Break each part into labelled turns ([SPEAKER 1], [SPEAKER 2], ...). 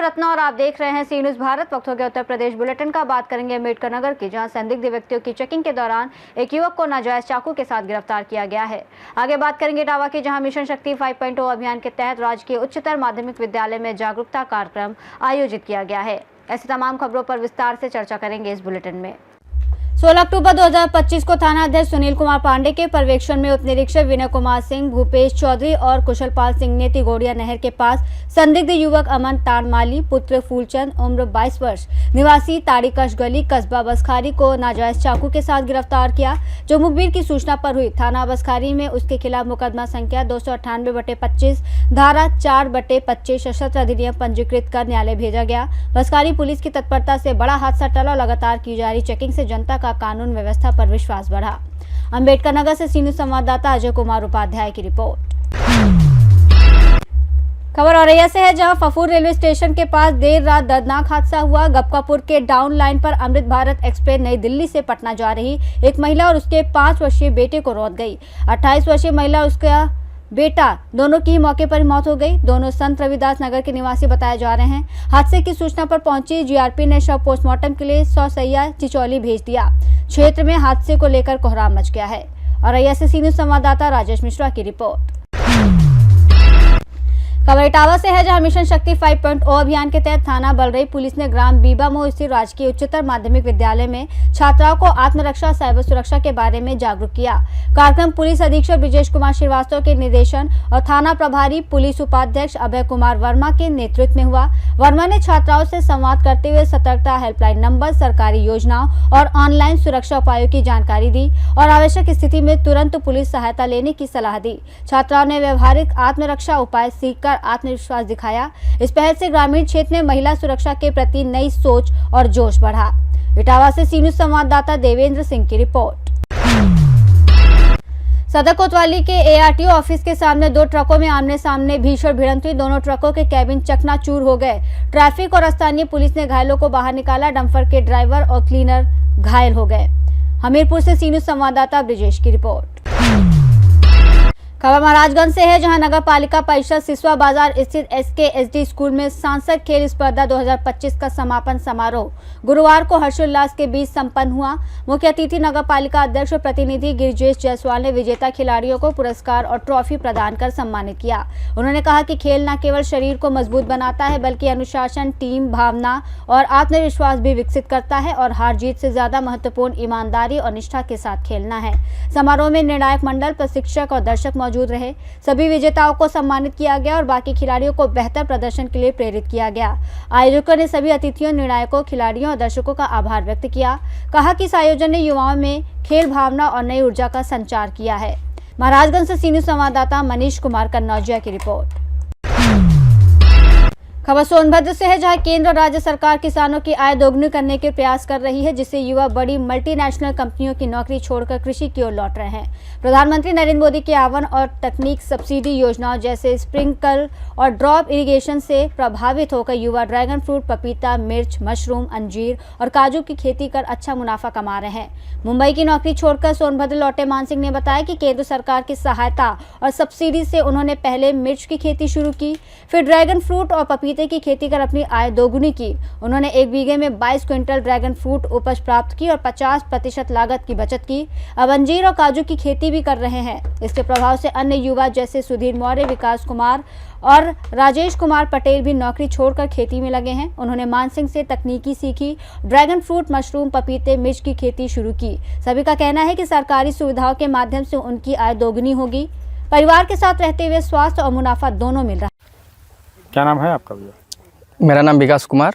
[SPEAKER 1] रत्ना और आप देख रहे हैं सी न्यूज़ भारत। वक्त हो गया उत्तर प्रदेश बुलेटिन का। बात करेंगे अम्बेडकर नगर की, जहां संदिग्ध व्यक्तियों की चेकिंग के दौरान एक युवक को नाजायज चाकू के साथ गिरफ्तार किया गया है। आगे बात करेंगे इटावा की, जहां मिशन शक्ति 5.0 अभियान के तहत राजकीय उच्चतर माध्यमिक विद्यालय में जागरूकता कार्यक्रम आयोजित किया गया है। ऐसी तमाम खबरों पर विस्तार से चर्चा करेंगे इस बुलेटिन में। 16 अक्टूबर 2025 को थाना अध्यक्ष सुनील कुमार पांडे के पर्यवेक्षण में उप निरीक्षक विनय कुमार सिंह, भूपेश चौधरी और कुशलपाल सिंह ने तिगोड़िया नहर के पास संदिग्ध युवक अमन ताड़माली पुत्र फूलचंद उम्र 22 वर्ष निवासी ताड़ीकश गली कस्बा बसखारी को नाजायज चाकू के साथ गिरफ्तार किया। जो मुखबिर की सूचना पर हुई थाना बसखारी में उसके खिलाफ मुकदमा संख्या 298/25 धारा 4/25 सशस्त्र अधिनियम पंजीकृत कर न्यायालय भेजा गया। बसखारी पुलिस की तत्परता से बड़ा हादसा टला और लगातार की जा रही चेकिंग से जनता का कानून व्यवस्था पर विश्वास बढ़ा। अम्बेडकर नगर से सी न्यूज़ संवाददाता अजय कुमार उपाध्याय की रिपोर्ट। खबर औरैया से है, जहां फफूर रेलवे स्टेशन के पास देर रात दर्दनाक हादसा हुआ। गपकापुर के डाउन लाइन पर अमृत भारत एक्सप्रेस नई दिल्ली से पटना जा रही एक महिला और उसके 5 वर्षीय बेटे को रौंद गई। 28 वर्षीय महिला और उसका बेटा दोनों की मौके पर मौत हो गई। दोनों संत रविदास नगर के निवासी बताए जा रहे हैं। हादसे की सूचना पर पहुंची जीआरपी ने शव पोस्टमार्टम के लिए सौसैया चिचौली भेज दिया। क्षेत्र में हादसे को लेकर कोहराम मच गया है। औरैया से सी न्यूज़ संवाददाता राजेश मिश्रा की रिपोर्ट। खबर इटावा से है, जहां मिशन शक्ति 5.0 अभियान के तहत थाना बलरई पुलिस ने ग्राम बीबामो स्थित राजकीय उच्चतर माध्यमिक विद्यालय में छात्राओं को आत्मरक्षा साइबर सुरक्षा के बारे में जागरूक किया। कार्यक्रम पुलिस अधीक्षक ब्रिजेश कुमार श्रीवास्तव के निर्देशन और थाना प्रभारी पुलिस उपाध्यक्ष अभय कुमार वर्मा के नेतृत्व में हुआ। वर्मा ने छात्राओं से संवाद करते हुए सतर्कता हेल्पलाइन नंबर, सरकारी योजनाओं और ऑनलाइन सुरक्षा उपायों की जानकारी दी और आवश्यक स्थिति में तुरंत पुलिस सहायता लेने की सलाह दी। छात्राओं ने व्यवहारिक आत्मरक्षा उपाय सीखकर आत्मविश्वास दिखाया। इस पहल से ग्रामीण क्षेत्र में महिला सुरक्षा के प्रति नई सोच और जोश बढ़ा। इटावा से सी न्यूज़ संवाददाता देवेंद्र सिंह की रिपोर्ट। सदर कोतवाली के एआरटीओ ऑफिस के सामने 2 ट्रकों में आमने सामने भीषण भिड़ंत हुई। दोनों ट्रकों के कैबिन चकनाचूर हो गए। ट्रैफिक और स्थानीय पुलिस ने घायलों को बाहर निकाला। डंपर के ड्राइवर और क्लीनर घायल हो गए। हमीरपुर से सी न्यूज़ संवाददाता ब्रिजेश की रिपोर्ट। खबर महाराजगंज से है, जहां नगर पालिका परिषद सिसवा बाजार स्थित SKSD स्कूल में सांसद खेल स्पर्धा 2025 का समापन समारोह गुरुवार को हर्षोल्लास के बीच संपन्न हुआ। मुख्य अतिथि नगर पालिका अध्यक्ष और प्रतिनिधि गिरिजेश जायसवाल ने विजेता खिलाड़ियों को पुरस्कार और ट्रॉफी प्रदान कर सम्मानित किया। उन्होंने कहा कि खेल न केवल शरीर को मजबूत बनाता है बल्कि अनुशासन, टीम भावना और आत्मविश्वास भी विकसित करता है और हार जीत से ज्यादा महत्वपूर्ण ईमानदारी और निष्ठा के साथ खेलना है। समारोह में निर्णायक मंडल, प्रशिक्षक और दर्शक मौजूद रहे। सभी विजेताओं को सम्मानित किया गया और बाकी खिलाड़ियों को बेहतर प्रदर्शन के लिए प्रेरित किया गया। आयोजकों ने सभी अतिथियों, निर्णायकों, खिलाड़ियों और दर्शकों का आभार व्यक्त किया। कहा कि इस आयोजन ने युवाओं में खेल भावना और नई ऊर्जा का संचार किया है। महाराजगंज से सी न्यूज़ संवाददाता मनीष कुमार कन्नौजिया की रिपोर्ट। खबर सोनभद्र से है, जहां केंद्र और राज्य सरकार किसानों की आय दोगुनी करने के प्रयास कर रही है, जिससे युवा बड़ी मल्टीनेशनल कंपनियों की नौकरी छोड़कर कृषि की ओर लौट रहे हैं। प्रधानमंत्री नरेंद्र मोदी के आह्वान और तकनीक सब्सिडी योजनाओं जैसे स्प्रिंकल और ड्रॉप इरिगेशन से प्रभावित होकर युवा ड्रैगन फ्रूट, पपीता, मिर्च, मशरूम, अंजीर और काजू की खेती कर अच्छा मुनाफा कमा रहे हैं। मुंबई की नौकरी छोड़कर सोनभद्र लौटे मान सिंह ने बताया कि केंद्र सरकार की सहायता और सब्सिडी से उन्होंने पहले मिर्च की खेती शुरू की, फिर ड्रैगन फ्रूट और पपीते की खेती कर अपनी आय दोगुनी की। उन्होंने 1 बीघे में 22 क्विंटल ड्रैगन फ्रूट उपज प्राप्त की और 50% लागत की बचत की। अब अंजीर और काजू की खेती भी कर रहे हैं। इसके प्रभाव से अन्य युवा जैसे सुधीर मौर्य, विकास कुमार और राजेश कुमार पटेल भी नौकरी छोड़कर खेती में लगे हैं। उन्होंने मान सिंह से तकनीकी सीखी, ड्रैगन फ्रूट, मशरूम, पपीते, मिर्च की खेती शुरू की। सभी का कहना है कि सरकारी सुविधाओं के माध्यम से उनकी आय दोगुनी होगी। परिवार के साथ रहते हुए स्वास्थ्य और मुनाफा दोनों मिल रहा है।
[SPEAKER 2] क्या नाम है आपका भैया?
[SPEAKER 3] मेरा नाम विकास कुमार।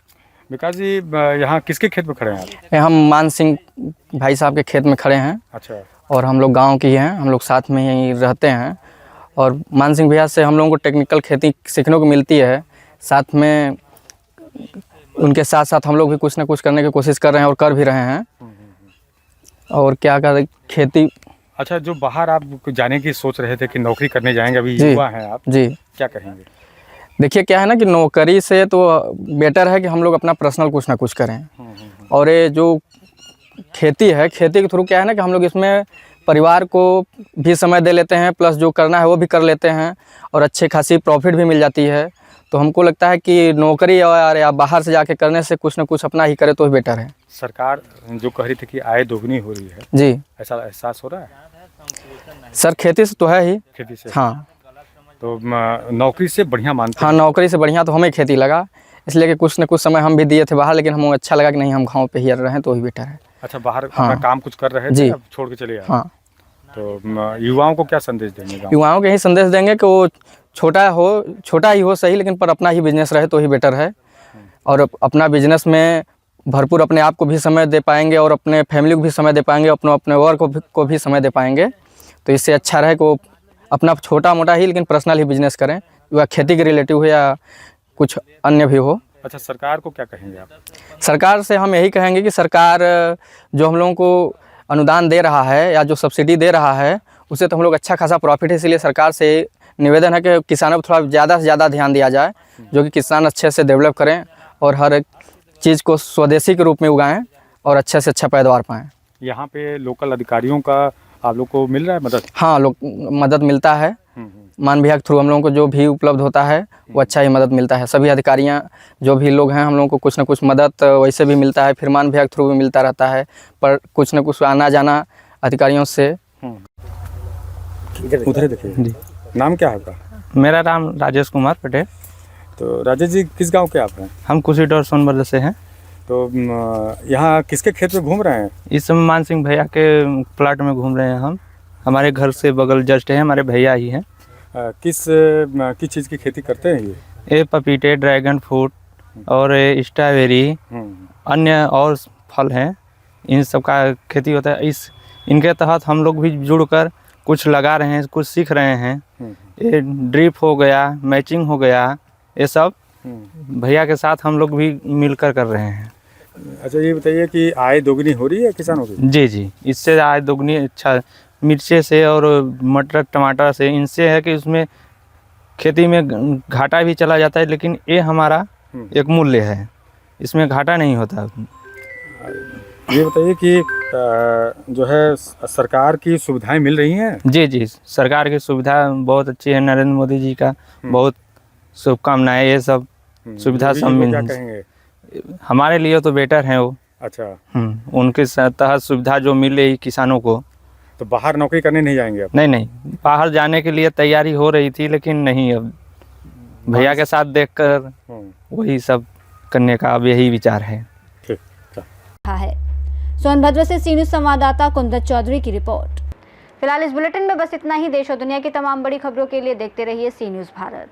[SPEAKER 2] विकास जी, यहाँ किसके खेत में खड़े हैं आप?
[SPEAKER 3] हम मान सिंह भाई साहब के खेत में खड़े हैं।
[SPEAKER 2] अच्छा।
[SPEAKER 3] और हम लोग गांव की हैं, हम लोग साथ में ही रहते हैं और मान सिंह भैया से हम लोगों को टेक्निकल खेती सीखने को मिलती है। साथ में उनके साथ साथ हम लोग भी कुछ ना कुछ करने की कोशिश कर रहे हैं और कर भी रहे हैं। और क्या कर खेती।
[SPEAKER 2] अच्छा, जो बाहर आप जाने की सोच रहे थे कि नौकरी करने जाएंगे, अभी युवा हैं आप
[SPEAKER 3] जी,
[SPEAKER 2] क्या कहेंगे?
[SPEAKER 3] देखिए क्या है ना कि नौकरी से तो बेटर है कि हम लोग अपना पर्सनल कुछ ना कुछ करें। और ये जो खेती है, खेती के थ्रू क्या है ना कि हम लोग इसमें परिवार को भी समय दे लेते हैं, प्लस जो करना है वो भी कर लेते हैं और अच्छे खासी प्रॉफिट भी मिल जाती है। तो हमको लगता है कि नौकरी और या बाहर से जाके करने से कुछ ना कुछ अपना ही करे तो ही बेटर है।
[SPEAKER 2] सरकार जो कह रही थी कि आय दोगुनी हो रही है,
[SPEAKER 3] जी
[SPEAKER 2] ऐसा एहसास हो रहा है
[SPEAKER 3] सर, खेती से तो है ही।
[SPEAKER 2] खेती से?
[SPEAKER 3] हाँ
[SPEAKER 2] तो नौकरी से बढ़िया मानते
[SPEAKER 3] हाँ,
[SPEAKER 2] हैं?
[SPEAKER 3] नौकरी से बढ़िया तो हमें खेती लगा, इसलिए कि कुछ न कुछ समय हम भी दिए थे बाहर, लेकिन हमें अच्छा लगा कि नहीं, हम गाँव पे ही रहें तो ही बेटर है।
[SPEAKER 2] अच्छा, बाहर
[SPEAKER 3] हाँ।
[SPEAKER 2] अपना काम कुछ कर रहे थे,
[SPEAKER 3] जी।
[SPEAKER 2] अब छोड़ के चले आए?
[SPEAKER 3] हाँ,
[SPEAKER 2] तो युवाओं को क्या संदेश देंगे गाँव?
[SPEAKER 3] युवाओं को यही संदेश देंगे कि वो छोटा ही हो सही, लेकिन पर अपना ही बिजनेस रहे तो ही बेटर है। और अपना बिजनेस में भरपूर अपने आप को भी समय दे पाएंगे और अपने फैमिली को भी समय दे पाएंगे, अपने वर्क को भी समय दे पाएंगे। तो इससे अच्छा रहे कि वो अपना छोटा मोटा ही लेकिन पर्सनल ही बिजनेस करें, या खेती के रिलेटिव हो या कुछ अन्य भी हो।
[SPEAKER 2] अच्छा, सरकार को क्या कहेंगे आप?
[SPEAKER 3] सरकार से हम यही कहेंगे कि सरकार जो हम लोगों को अनुदान दे रहा है या जो सब्सिडी दे रहा है, उससे तो हम लोग अच्छा खासा प्रॉफिट है। इसलिए सरकार से निवेदन है कि किसानों पर थोड़ा ज़्यादा से ज़्यादा ध्यान दिया जाए, जो कि किसान अच्छे से डेवलप करें और हर एक चीज़ को स्वदेशी के रूप में उगाएं और अच्छे से अच्छा पैदावार पाएँ।
[SPEAKER 2] यहाँ पे लोकल अधिकारियों का आप लोग को मिल रहा है मदद?
[SPEAKER 3] हाँ, मदद मिलता है। मान विभाग थ्रू हम लोगों को जो भी उपलब्ध होता है वो अच्छा ही मदद मिलता है। सभी अधिकारियाँ जो भी लोग हैं, हम लोगों को कुछ ना कुछ मदद वैसे भी मिलता है, फिर मान विभाग थ्रू भी मिलता रहता है, पर कुछ ना कुछ आना जाना अधिकारियों से।
[SPEAKER 2] उधर देखिए जी। नाम क्या है आपका?
[SPEAKER 4] मेरा नाम राजेश कुमार पटेल।
[SPEAKER 2] तो राजेश जी, किस गांव के आप हैं?
[SPEAKER 4] हम कुशीडोर सोनभद्र से हैं।
[SPEAKER 2] तो यहाँ किसके खेत में घूम रहे हैं?
[SPEAKER 4] इस समय मान सिंह भैया के प्लाट में घूम रहे हैं हम। हमारे घर से बगल जस्ट है, हमारे भैया ही हैं।
[SPEAKER 2] किस चीज़ की खेती करते हैं
[SPEAKER 4] ये पपीते, ड्रैगन फ्रूट और स्ट्रॉबेरी, अन्य और फल हैं, इन सब का खेती होता है। इनके तहत हम लोग भी जुड़कर कुछ लगा रहे हैं, कुछ सीख रहे हैं। ये ड्रिप हो गया, मैचिंग हो गया, ये सब भैया के साथ हम लोग भी मिलकर कर रहे हैं।
[SPEAKER 2] अच्छा, ये बताइए कि आय दोगुनी हो रही है किसानों की?
[SPEAKER 4] जी जी, इससे आय दोगुनी अच्छा मिर्चे से और मटर टमाटर से, इनसे है कि उसमें खेती में घाटा भी चला जाता है, लेकिन ये हमारा एक मूल्य है, इसमें घाटा नहीं होता।
[SPEAKER 2] ये बताइए कि जो है सरकार की सुविधाएं मिल रही हैं?
[SPEAKER 4] जी जी, सरकार की सुविधा बहुत अच्छी है। नरेंद्र मोदी जी का बहुत शुभकामनाएं। ये सब सुविधा सब मिल,
[SPEAKER 2] क्या कहेंगे?
[SPEAKER 4] हमारे लिए तो बेटर है वो।
[SPEAKER 2] अच्छा।
[SPEAKER 4] उनके तहत सुविधा जो मिल रही किसानों को।
[SPEAKER 2] तो बाहर नौकरी करने नहीं जाएंगे आप?
[SPEAKER 4] नहीं, बाहर जाने के लिए तैयारी हो रही थी, लेकिन नहीं, अब भैया के साथ देखकर वही सब करने का अब यही विचार है।
[SPEAKER 2] ठीक
[SPEAKER 1] है। सोनभद्र से सी न्यूज़ संवाददाता कुंदन चौधरी की रिपोर्ट। फिलहाल इस बुलेटिन में बस इतना ही। देश और दुनिया की तमाम बड़ी खबरों के लिए देखते रहिए सी न्यूज़ भारत।